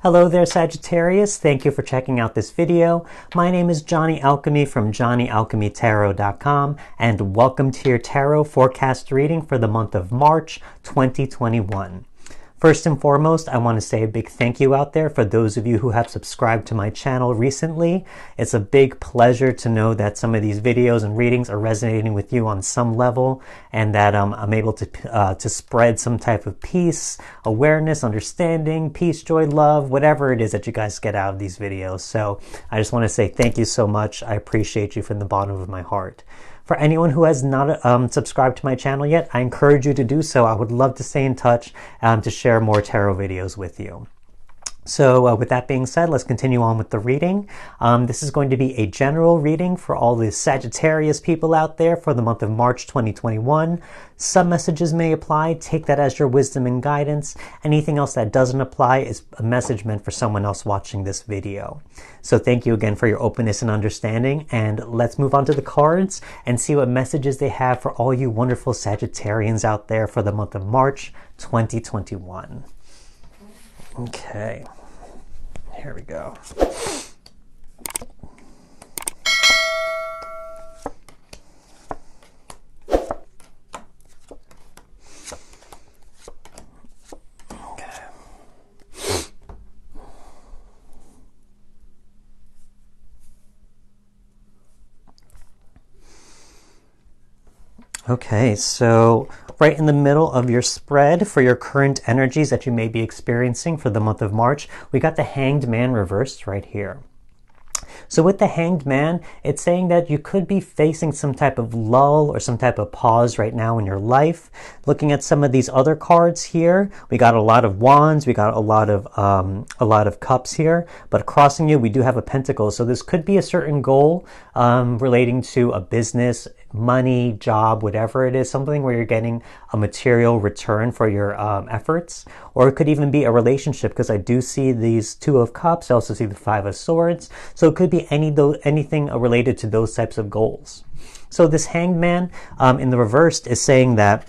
Hello there, Sagittarius. Thank you for checking out this video. My name is Johnny Alchemy from johnnyalchemytarot.com, and welcome to your tarot forecast reading for the month of March 2021. First and foremost, I want to say a big thank you out there for those of you who have subscribed to my channel recently. It's a big pleasure to know that some of these videos and readings are resonating with you on some level, and that I'm able to spread some type of peace, awareness, understanding, peace, joy, love, whatever it is that you guys get out of these videos. So I just want to say thank you so much. I appreciate you from the bottom of my heart. For anyone who has not subscribed to my channel yet, I encourage you to do so. I would love to stay in touch to share more tarot videos with you. So with that being said, let's continue on with the reading. This is going to be a general reading for all the Sagittarius people out there for the month of March 2021. Some messages may apply. Take that as your wisdom and guidance. Anything else that doesn't apply is a message meant for someone else watching this video. So thank you again for your openness and understanding. And let's move on to the cards and see what messages they have for all you wonderful Sagittarians out there for the month of March 2021. Okay, here we go. Okay, so right in the middle of your spread for your current energies that you may be experiencing for the month of March, we got the Hanged Man reversed right here. So with the Hanged Man, it's saying that you could be facing some type of lull or some type of pause right now in your life. Looking at some of these other cards here, we got a lot of wands, we got a lot of cups here, but crossing you, we do have a pentacle. So this could be a certain goal relating to a business, money, job, whatever it is, something where you're getting a material return for your efforts. Or it could even be a relationship, because I do see these Two of Cups, I also see the Five of Swords. So it could be anything related to those types of goals. So this Hanged Man in the reversed is saying that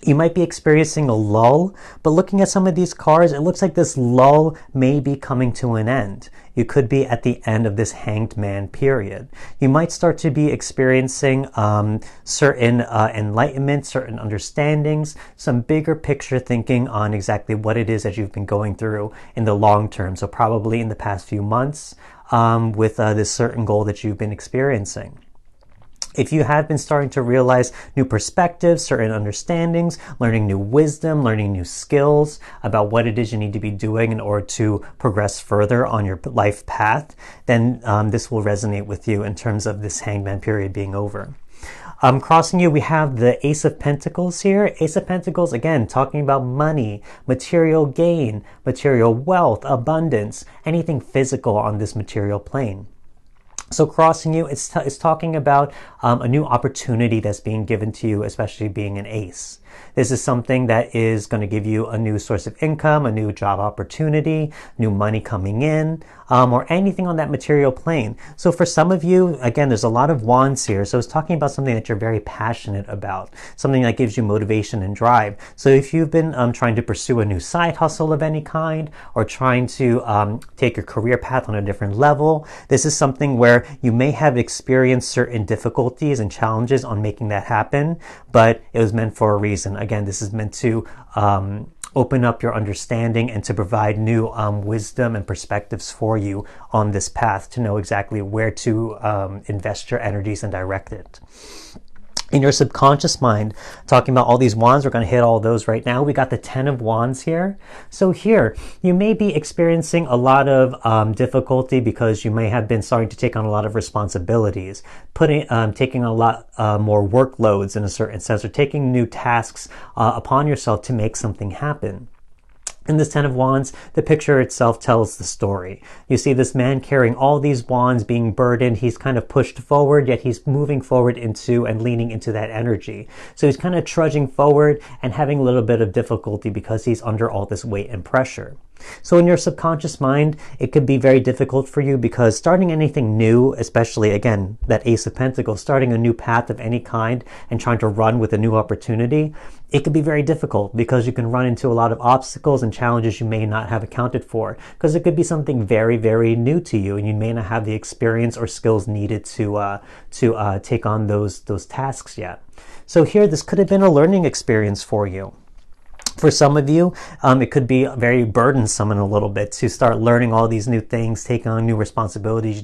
you might be experiencing a lull, but looking at some of these cards, it looks like this lull may be coming to an end. You could be at the end of this Hanged Man period. You might start to be experiencing certain enlightenment, certain understandings, some bigger picture thinking on exactly what it is that you've been going through in the long term. So probably in the past few months with this certain goal that you've been experiencing. If you have been starting to realize new perspectives, certain understandings, learning new wisdom, learning new skills about what it is you need to be doing in order to progress further on your life path, then this will resonate with you in terms of this Hangman period being over. Crossing you, we have the Ace of Pentacles here. Ace of Pentacles, again, talking about money, material gain, material wealth, abundance, anything physical on this material plane. So crossing you, it's talking about a new opportunity that's being given to you, especially being an ace. This is something that is going to give you a new source of income, a new job opportunity, new money coming in, or anything on that material plane. So for some of you, again, there's a lot of wands here. So it's talking about something that you're very passionate about, something that gives you motivation and drive. So if you've been trying to pursue a new side hustle of any kind, or trying to take your career path on a different level, this is something where you may have experienced certain difficulties and challenges on making that happen, but it was meant for a reason. Again, this is meant to open up your understanding and to provide new wisdom and perspectives for you on this path to know exactly where to invest your energies and direct it. In your subconscious mind, talking about all these wands, we're going to hit all those right now. We got the 10 of Wands here. So here, you may be experiencing a lot of difficulty because you may have been starting to take on a lot of responsibilities, taking a lot more workloads in a certain sense, or taking new tasks upon yourself to make something happen. In this 10 of Wands, the picture itself tells the story. You see this man carrying all these wands, being burdened. He's kind of pushed forward, yet he's moving forward into and leaning into that energy. So he's kind of trudging forward and having a little bit of difficulty because he's under all this weight and pressure. So in your subconscious mind, it could be very difficult for you because starting anything new, especially again, that Ace of Pentacles, starting a new path of any kind and trying to run with a new opportunity, it could be very difficult because you can run into a lot of obstacles and challenges you may not have accounted for, because it could be something very, very new to you and you may not have the experience or skills needed to take on those tasks yet. So here, this could have been a learning experience for you. For some of you, it could be very burdensome in a little bit to start learning all these new things, taking on new responsibilities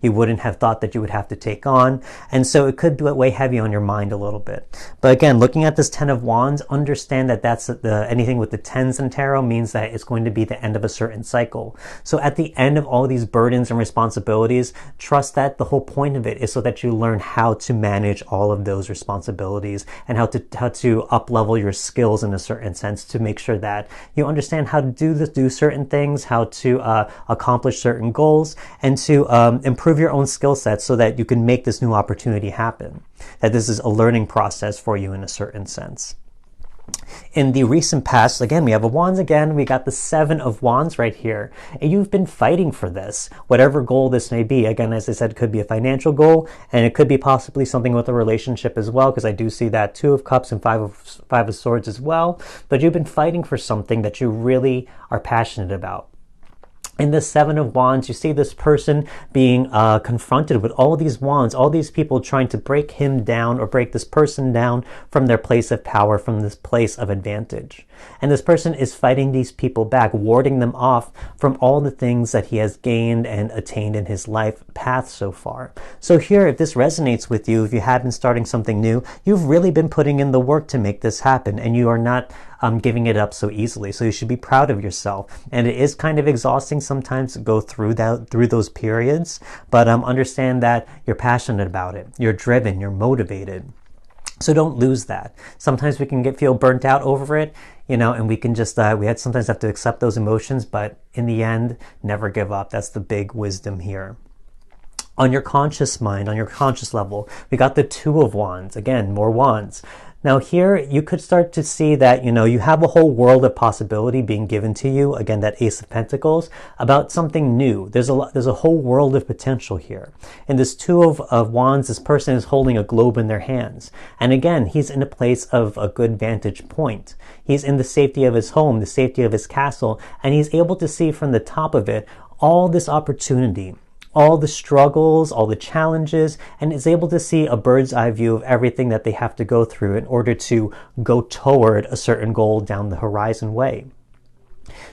you wouldn't have thought that you would have to take on. And so it could weigh heavy on your mind a little bit. But again, looking at this 10 of Wands, understand that anything with the 10s in tarot means that it's going to be the end of a certain cycle. So at the end of all these burdens and responsibilities, trust that the whole point of it is so that you learn how to manage all of those responsibilities and how to up-level your skills in a certain sense, to make sure that you understand how to do certain things, how to accomplish certain goals, and to improve your own skill sets so that you can make this new opportunity happen. That this is a learning process for you in a certain sense. In the recent past, again, we have a Wands again. We got the 7 of Wands right here. And you've been fighting for this, whatever goal this may be. Again, as I said, it could be a financial goal, and it could be possibly something with a relationship as well, because I do see that 2 of Cups and 5 of Swords as well. But you've been fighting for something that you really are passionate about. In the 7 of Wands, you see this person being confronted with all these wands, all these people trying to break him down or break this person down from their place of power, from this place of advantage. And this person is fighting these people back, warding them off from all the things that he has gained and attained in his life path so far. So here, if this resonates with you, if you have been starting something new, you've really been putting in the work to make this happen, and you are not giving it up so easily. So you should be proud of yourself. And it is kind of exhausting sometimes to go through those periods, but understand that you're passionate about it. You're driven, you're motivated. So don't lose that. Sometimes we can feel burnt out over it, and we can just, sometimes have to accept those emotions, but in the end, never give up. That's the big wisdom here. On your conscious mind, on your conscious level, we got the 2 of Wands. Again, more wands. Now here, you could start to see that, you have a whole world of possibility being given to you. Again, that Ace of Pentacles, about something new. There's a whole world of potential here. In this 2 of Wands, this person is holding a globe in their hands. And again, he's in a place of a good vantage point. He's in the safety of his home, the safety of his castle, and he's able to see from the top of it all this opportunity, all the struggles, all the challenges, and is able to see a bird's eye view of everything that they have to go through in order to go toward a certain goal down the horizon way.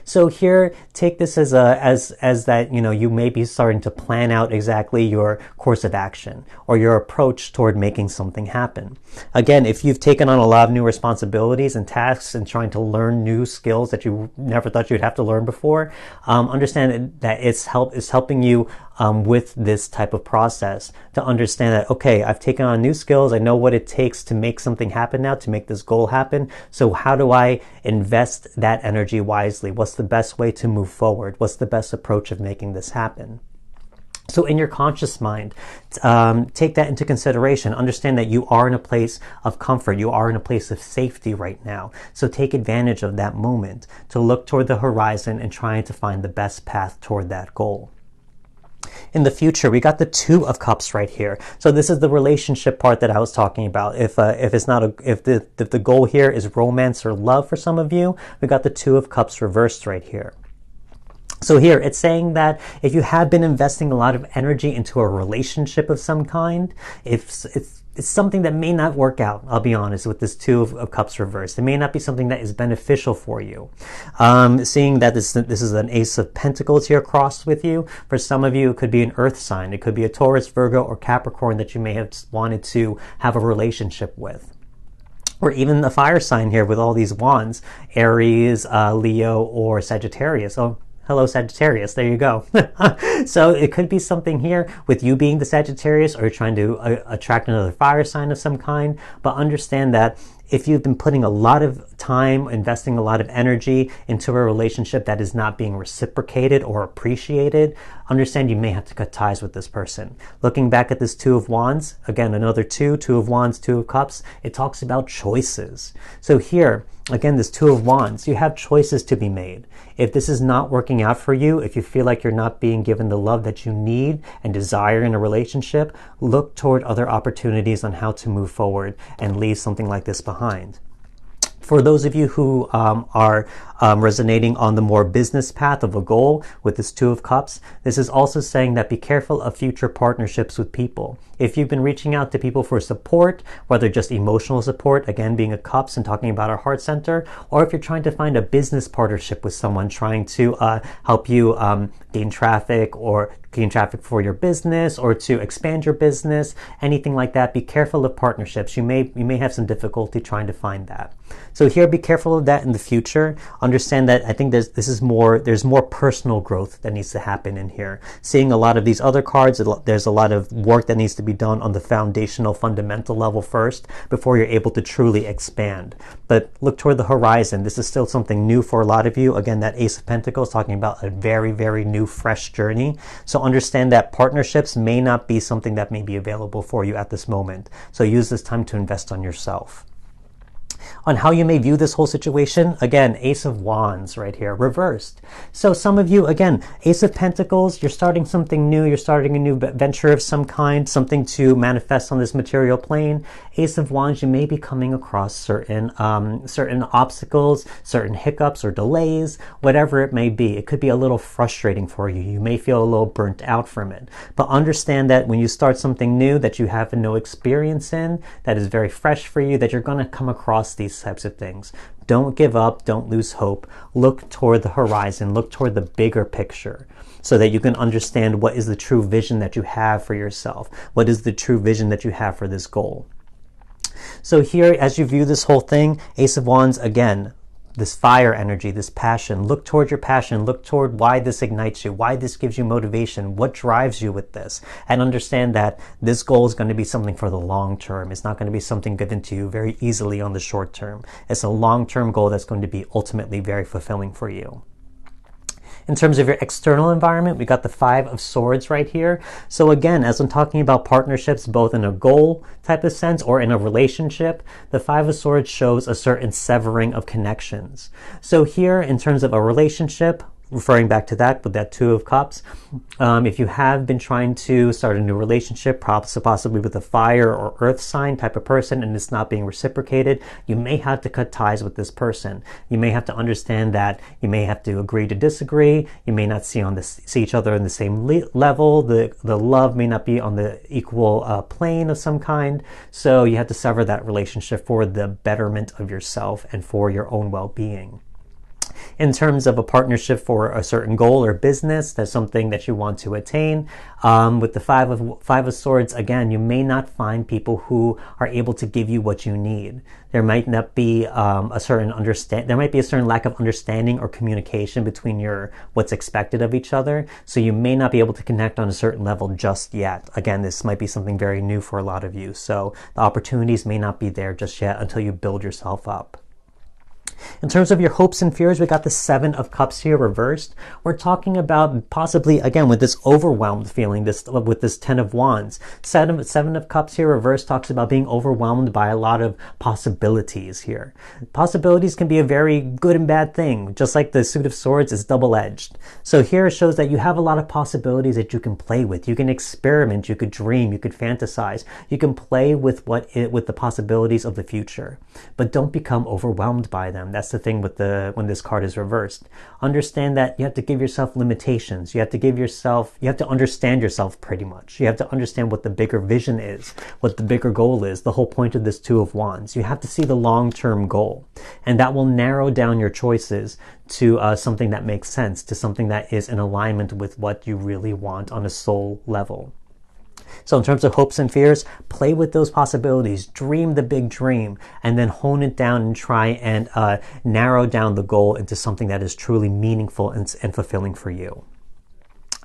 So here, take this as that, you may be starting to plan out exactly your course of action or your approach toward making something happen. Again, if you've taken on a lot of new responsibilities and tasks and trying to learn new skills that you never thought you'd have to learn before, understand that it's helping you with this type of process to understand that, okay, I've taken on new skills. I know what it takes to make something happen now, to make this goal happen. So how do I invest that energy wisely? What's the best way to move forward? What's the best approach of making this happen? So in your conscious mind, take that into consideration. Understand that you are in a place of comfort. You are in a place of safety right now. So take advantage of that moment to look toward the horizon and trying to find the best path toward that goal. In the future, we got the 2 of Cups right here. So this is the relationship part that I was talking about. If the goal here is romance or love for some of you, we got the 2 of Cups reversed right here. So here, it's saying that if you have been investing a lot of energy into a relationship of some kind, it's something that may not work out, I'll be honest, with this 2 of Cups reversed. It may not be something that is beneficial for you. Seeing that this is an Ace of Pentacles here crossed with you, for some of you, it could be an earth sign. It could be a Taurus, Virgo, or Capricorn that you may have wanted to have a relationship with. Or even a fire sign here with all these wands, Aries, Leo, or Sagittarius. Oh, hello, Sagittarius. There you go. So it could be something here with you being the Sagittarius, or you're trying to attract another fire sign of some kind. But understand that if you've been putting a lot of time, investing a lot of energy into a relationship that is not being reciprocated or appreciated, understand you may have to cut ties with this person. Looking back at this Two of Wands, again, another Two of Wands, Two of Cups, it talks about choices. So here, again, this Two of Wands, you have choices to be made. If this is not working out for you, if you feel like you're not being given the love that you need and desire in a relationship, look toward other opportunities on how to move forward and leave something like this behind. For those of you who are resonating on the more business path of a goal with this Two of Cups, this is also saying that be careful of future partnerships with people. If you've been reaching out to people for support, whether just emotional support, again being a Cups and talking about our heart center, or if you're trying to find a business partnership with someone trying to help you gain traffic for your business or to expand your business, anything like that, be careful of partnerships. You may have some difficulty trying to find that. So here, be careful of that in the future. Understand that I think there's more personal growth that needs to happen in here. Seeing a lot of these other cards, there's a lot of work that needs to be done on the foundational, fundamental level first before you're able to truly expand. But look toward the horizon. This is still something new for a lot of you. Again, that Ace of Pentacles talking about a very, very new, fresh journey. So understand that partnerships may not be something that may be available for you at this moment. So use this time to invest on yourself. On how you may view this whole situation, again, Ace of Wands right here, reversed. So some of you, again, Ace of Pentacles, you're starting something new, you're starting a new venture of some kind, something to manifest on this material plane. Ace of Wands, you may be coming across certain obstacles, certain hiccups or delays, whatever it may be. It could be a little frustrating for you. You may feel a little burnt out from it. But understand that when you start something new that you have no experience in, that is very fresh for you, that you're going to come across these types of things. Don't give up. Don't lose hope. Look toward the horizon. Look toward the bigger picture so that you can understand what is the true vision that you have for yourself. What is the true vision that you have for this goal? So here, as you view this whole thing, Ace of Wands, again, this fire energy, this passion. Look toward your passion. Look toward why this ignites you, why this gives you motivation, what drives you with this. And understand that this goal is going to be something for the long term. It's not going to be something given to you very easily on the short term. It's a long-term goal that's going to be ultimately very fulfilling for you. In terms of your external environment, we got the Five of Swords right here. So again, as I'm talking about partnerships, both in a goal type of sense or in a relationship, the Five of Swords shows a certain severing of connections. So here, in terms of a relationship, referring back to that with that Two of Cups, if you have been trying to start a new relationship, possibly with a fire or earth sign type of person, and it's not being reciprocated, you may have to cut ties with this person. You may have to understand that you may have to agree to disagree. You may not see each other on the same level. The love may not be on the equal plane of some kind. So you have to sever that relationship for the betterment of yourself and for your own well-being. In terms of a partnership for a certain goal or business, that's something that you want to attain. With the Five of Swords, again, you may not find people who are able to give you what you need. There might not be there might be a certain lack of understanding or communication between what's expected of each other. So you may not be able to connect on a certain level just yet. Again, this might be something very new for a lot of you. So the opportunities may not be there just yet until you build yourself up. In terms of your hopes and fears, we got the Seven of Cups here reversed. We're talking about possibly, again, with this overwhelmed feeling, with this Ten of Wands. Seven of Cups here reversed talks about being overwhelmed by a lot of possibilities here. Possibilities can be a very good and bad thing, just like the Suit of Swords is double-edged. So here it shows that you have a lot of possibilities that you can play with. You can experiment, you could dream, you could fantasize. You can play with with the possibilities of the future. But don't become overwhelmed by them. That's the thing with when this card is reversed. Understand that you have to give yourself limitations. You have to understand yourself pretty much. You have to understand what the bigger vision is, what the bigger goal is, the whole point of this Two of Wands. You have to see the long-term goal. And that will narrow down your choices to something that makes sense, to something that is in alignment with what you really want on a soul level. So in terms of hopes and fears, play with those possibilities, dream the big dream, and then hone it down and try and narrow down the goal into something that is truly meaningful and fulfilling for you.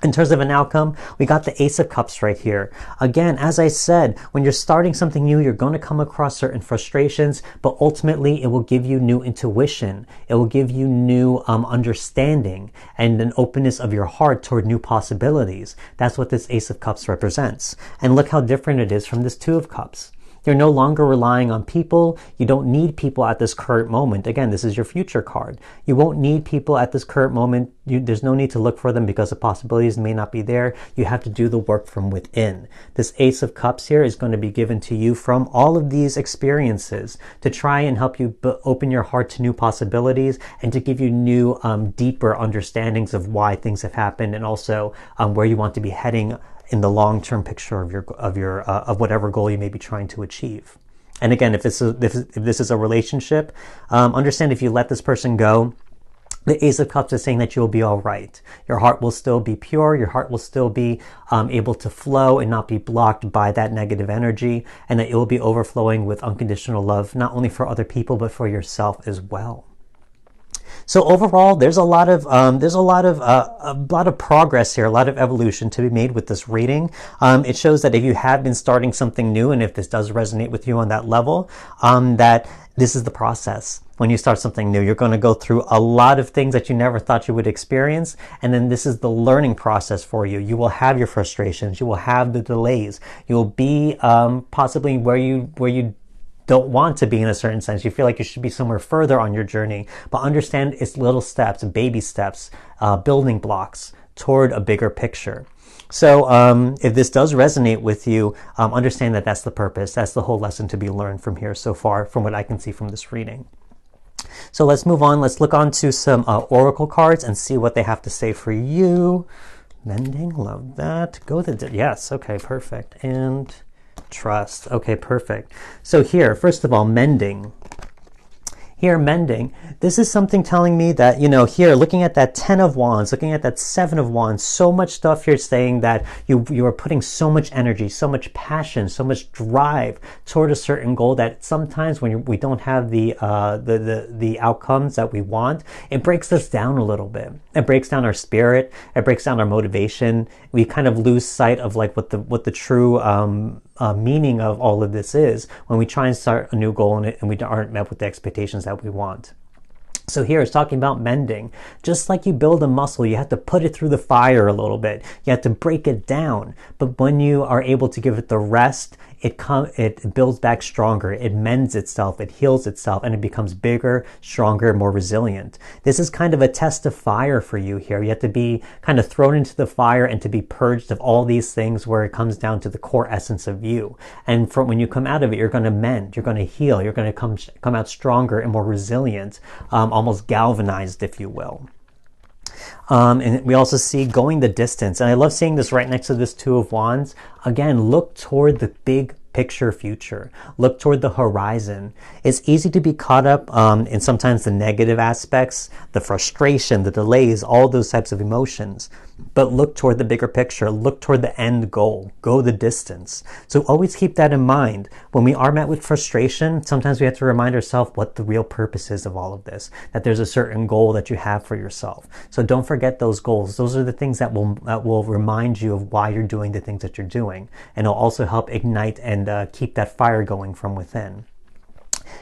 In terms of an outcome, we got the Ace of Cups right here. Again, as I said, when you're starting something new, you're going to come across certain frustrations, but ultimately it will give you new intuition. It will give you new understanding and an openness of your heart toward new possibilities. That's what this Ace of Cups represents. And look how different it is from this Two of Cups. You're no longer relying on people. You don't need people at this current moment. Again, this is your future card. You won't need people at this current moment. There's no need to look for them because the possibilities may not be there. You have to do the work from within. This Ace of Cups here is going to be given to you from all of these experiences to try and help you open your heart to new possibilities and to give you new, deeper understandings of why things have happened and also where you want to be heading in the long-term picture of whatever goal you may be trying to achieve. And again, if this is a relationship, understand if you let this person go, the Ace of Cups is saying that you'll be all right. Your heart will still be pure. Your heart will still be able to flow and not be blocked by that negative energy, and that it will be overflowing with unconditional love, not only for other people but for yourself as well. So overall, there's a lot of progress here, a lot of evolution to be made with this reading. It shows that if you have been starting something new, and if this does resonate with you on that level, that this is the process. When you start something new, you're going to go through a lot of things that you never thought you would experience, and then this is the learning process for you. You will have your frustrations, you will have the delays, you will be possibly where you don't want to be in a certain sense. You feel like you should be somewhere further on your journey, but understand it's little steps, baby steps, building blocks toward a bigger picture. So if this does resonate with you, understand that that's the purpose. That's the whole lesson to be learned from here so far, from what I can see from this reading. So let's move on. Let's look on to some oracle cards and see what they have to say for you. Mending, love that. Yes, okay, perfect. And trust. Okay, perfect. So here, first of all, mending. Here, mending. This is something telling me that, here, looking at that 10 of Wands, looking at that 7 of Wands, so much stuff here saying that you are putting so much energy, so much passion, so much drive toward a certain goal that sometimes when we don't have the outcomes that we want, it breaks us down a little bit. It breaks down our spirit. It breaks down our motivation. We kind of lose sight of like what the true meaning of all of this is when we try and start a new goal and we aren't met with the expectations that we want. So here it's talking about mending. Just like you build a muscle, you have to put it through the fire a little bit. You have to break it down. But when you are able to give it the rest, it builds back stronger. It mends itself, it heals itself, and it becomes bigger, stronger, more resilient. This is kind of a test of fire for you here. You have to be kind of thrown into the fire and to be purged of all these things where it comes down to the core essence of you. And when you come out of it, you're going to mend, you're going to heal, you're going to come out stronger and more resilient, almost galvanized, if you will. And we also see going the distance. And I love seeing this right next to this Two of Wands. Again, look toward the big picture future. Look toward the horizon. It's easy to be caught up in sometimes the negative aspects, the frustration, the delays, all those types of emotions. But look toward the bigger picture. Look toward the end goal. Go the distance. So always keep that in mind. When we are met with frustration, sometimes we have to remind ourselves what the real purpose is of all of this, that there's a certain goal that you have for yourself. So don't forget those goals. Those are the things that will remind you of why you're doing the things that you're doing. And it'll also help ignite and keep that fire going from within.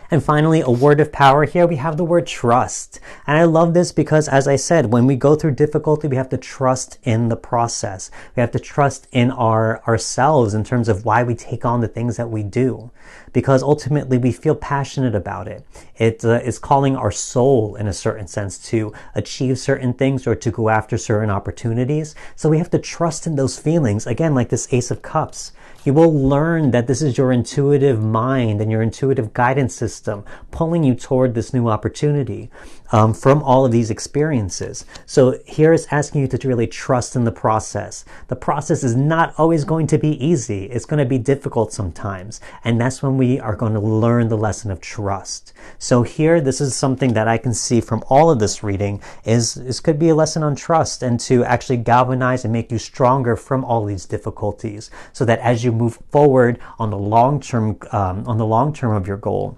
And finally, a word of power here, we have the word trust. And I love this because, as I said, when we go through difficulty, we have to trust in the process. We have to trust in ourselves in terms of why we take on the things that we do. Because ultimately, we feel passionate about it. It is calling our soul, in a certain sense, to achieve certain things or to go after certain opportunities. So we have to trust in those feelings. Again, like this Ace of Cups. You will learn that this is your intuitive mind and your intuitive guidance system pulling you toward this new opportunity from all of these experiences. So here it's asking you to really trust in the process. The process is not always going to be easy. It's going to be difficult sometimes. And that's when we are going to learn the lesson of trust. So here, this is something that I can see from all of this reading this could be a lesson on trust and to actually galvanize and make you stronger from all these difficulties so that as you move forward on the long term of your goal,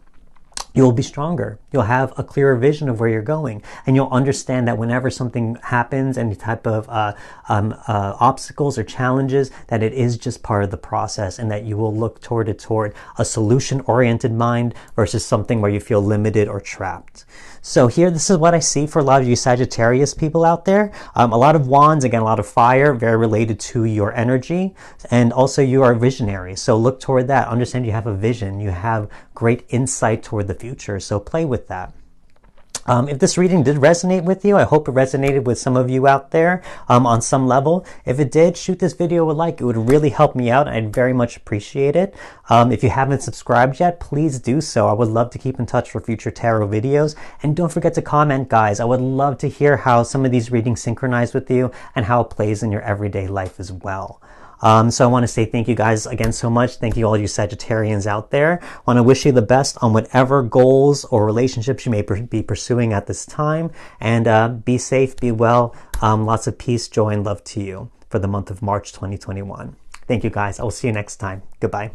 you'll be stronger. You'll have a clearer vision of where you're going, and you'll understand that whenever something happens, any type of obstacles or challenges, that it is just part of the process, and that you will look toward a solution-oriented mind versus something where you feel limited or trapped. So here, this is what I see for a lot of you Sagittarius people out there. A lot of wands, again, a lot of fire, very related to your energy. And also you are visionary. So look toward that. Understand you have a vision. You have great insight toward the future. So play with that. If this reading did resonate with you, I hope it resonated with some of you out there on some level. If it did, shoot this video a like. It would really help me out. I'd very much appreciate it. If you haven't subscribed yet, please do so. I would love to keep in touch for future tarot videos. And don't forget to comment, guys. I would love to hear how some of these readings synchronize with you and how it plays in your everyday life as well. So I want to say thank you guys again so much. Thank you all you Sagittarians out there. I want to wish you the best on whatever goals or relationships you may be pursuing at this time. And be safe, be well. Lots of peace, joy, and love to you for the month of March 2021. Thank you guys. I will see you next time. Goodbye.